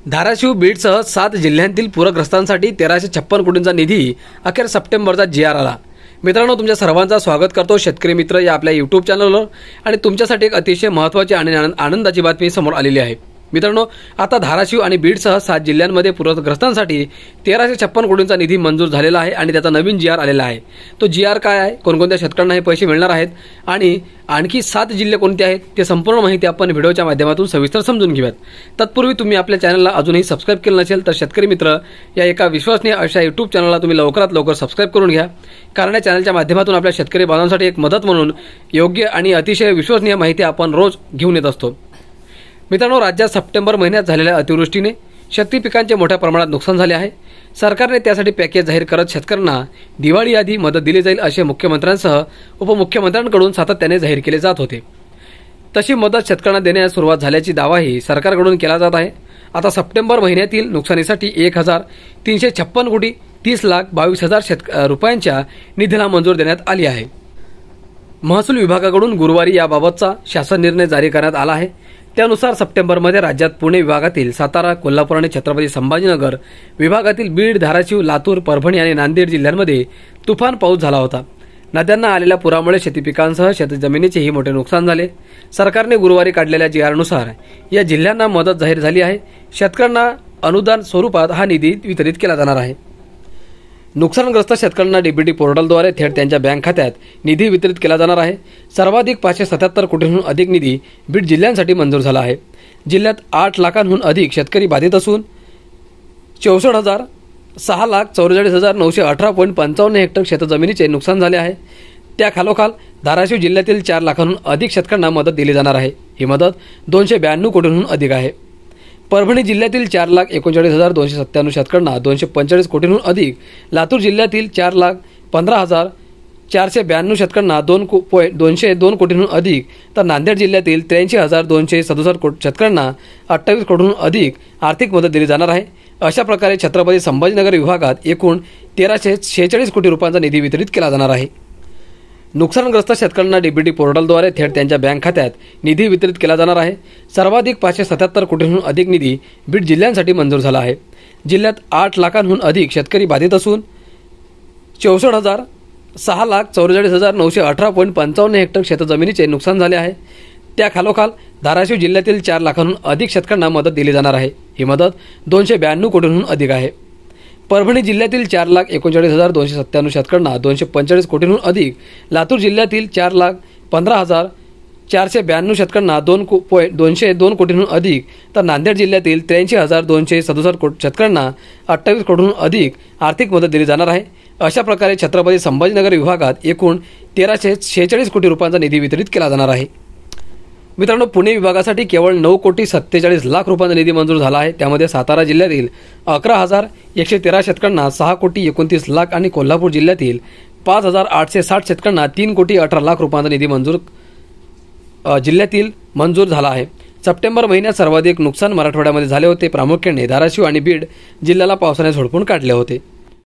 धाराशिव बीडसह 7 जिल्ह्यांतील पूरग्रस्तांसाठी 1356 कोटींचा निधी अखेर सप्टेंबरचा GR आला। मित्रांनो, तुमच्या सर्वांचं स्वागत करतो शेतकरी मित्र या आपल्या YouTube चॅनलवर आणि तुमच्यासाठी एक अतिशय महत्त्वाची आणि आनंदाची बातमी समोर आलेली आहे। मित्रांनो, आता धाराशिव आणि बीडसह 7 जिल्ह्यांमध्ये पूरग्रस्तांसाठी 1356 कोटींचा निधी मंजूर झालेला आहे आणि त्याचा नवीन GR आलेला आहे। तो GR काय आहे, कोणकोणत्या शेतकऱ्यांना हे पैसे मिळणार आहेत आणि आणखी 7 जिल्हे कोणते आहेत ते संपूर्ण माहिती आपण व्हिडिओच्या माध्यमातून सविस्तर समजून घेऊयात। तत्पूर्वी तुम्ही आपल्या चॅनलला अजूनही सबस्क्राइब केलं नसेल तर शेतकरी मित्र या एका विश्वसनीय अशा YouTube चॅनलला तुम्ही लवकरात लवकर सबस्क्राइब करून घ्या, कारण या चॅनलच्या माध्यमातून आपल्या शेतकरी बांधवांसाठी एक मदत म्हणून योग्य आणि अतिशय विश्वसनीय माहिती आपण रोज घेऊन येत असतो। मित्रांनो, राज्यात सप्टेंबर महिन्यात झालेल्या अतिवृष्टीने शेती पिकांचे मोठ्या प्रमाणात नुकसान झाले आहे। सरकारने त्यासाठी पॅकेज जाहीर करत शेतकऱ्यांना दिवाळी आधी मदत दिली जाईल असे मुख्यमंत्र्यांसह उपमुख्यमंत्र्यांकडून सातत्याने जाहीर केले जात होते। तशी मदत शेतकऱ्यांना देण्यास सुरुवात झाल्याची दावाही सरकारकडून केला जात आहे। आता सप्टेंबर महिन्यातील नुकसानीसाठी 1356 कोटी 30,22,000 रुपयांच्या निधीला मंजूर देण्यात आली आहे। महसूल विभागाकडून गुरुवारी याबाबतचा शासन निर्णय जारी करण्यात आला आहे। त्यानुसार सप्टेंबरमध्ये राज्यात पुणे विभागातील सातारा, कोल्हापूर आणि छत्रपती संभाजीनगर विभागातील बीड, धाराशिव, लातूर, परभणी आणि नांदेड जिल्ह्यांमध्ये तुफान पाऊस झाला होता। नद्यांना आलेल्या पुरामुळे शेती पिकांसह शेतजमिनीचेही मोठे नुकसान झाले। सरकारने गुरुवारी काढलेल्या GR नुसार या जिल्ह्यांना मदत जाहीर झाली आहे। शेतकऱ्यांना अनुदान स्वरूपात हा निधी वितरित केला जाणार आहे। नुकसानग्रस्त शेतकऱ्यांना DBT पोर्टलद्वारे थेट त्यांच्या बँक खात्यात निधी वितरित केला जाणार आहे। सर्वाधिक 577 कोटींहून अधिक निधी बीड जिल्ह्यांसाठी मंजूर झाला आहे। जिल्ह्यात 8 लाखांहून अधिक शेतकरी बाधित असून 6,44,918.55 हेक्टर शेतजमिनीचे नुकसान झाले आहे। त्याखालोखाल धाराशिव जिल्ह्यातील 4 लाखांहून अधिक शेतकऱ्यांना मदत दिली जाणार आहे। ही मदत 292 कोटींहून अधिक आहे। परभणी जिल्ह्यातील 4,39,297 शेतकऱ्यांना 245 कोटींहून अधिक, लातूर जिल्ह्यातील 4,15,492 शेतकऱ्यांना 202 कोटींहून अधिक, तर नांदेड जिल्ह्यातील 83,267 शेतकऱ्यांना 28 कोटींहून अधिक आर्थिक मदत दिली जाणार आहे। अशा प्रकारे छत्रपती संभाजीनगर विभागात एकूण 1346 कोटी रुपयांचा निधी वितरित केला जाणार आहे। नुकसानग्रस्त शेतकऱ्यांना DBT पोर्टलद्वारे थेट त्यांच्या बँक खात्यात निधी वितरित केला जाणार आहे। सर्वाधिक 577 कोटींहून अधिक निधी बीड जिल्ह्यांसाठी मंजूर झाला आहे। जिल्ह्यात 8 लाखांहून अधिक शेतकरी बाधित असून 6,44,918.55 हेक्टर शेतजमिनीचे नुकसान झाले आहे। त्याखालोखाल धाराशिव जिल्ह्यातील 4 लाखांहून अधिक शेतकऱ्यांना मदत दिली जाणार आहे। ही मदत 292 कोटींहून अधिक आहे। परभणी जिल्ह्यातील 4,39,297 शेतकऱ्यांना 245 कोटींहून अधिक, लातूर जिल्ह्यातील 4,15,492 शेतकऱ्यांना 202 कोटींहून अधिक, तर नांदेड जिल्ह्यातील 83,267 शेतकऱ्यांना 28 कोटींहून अधिक आर्थिक मदत दिली जाणार आहे। अशा प्रकारे छत्रपती संभाजीनगर विभागात एकूण 1346 कोटी रुपयांचा निधी वितरित केला जाणार आहे। मित्रांनो, पुणे विभागासाठी केवळ 9,47 लाख रुपयांचा निधी मंजूर झाला आहे। त्यामध्ये सातारा जिल्ह्यातील 11,113 शेतकऱ्यांना 6,29 लाख आणि कोल्हापूर जिल्ह्यातील 5,860 शेतकऱ्यांना 3,18 लाख रुपयांचा निधी जिल्ह्यातील मंजूर झाला आहे। सप्टेंबर महिन्यात सर्वाधिक नुकसान मराठवाड्यामध्ये झाले होते। प्रामुख्याने धाराशिव आणि बीड जिल्ह्याला पावसाने झोडपून काढले होते।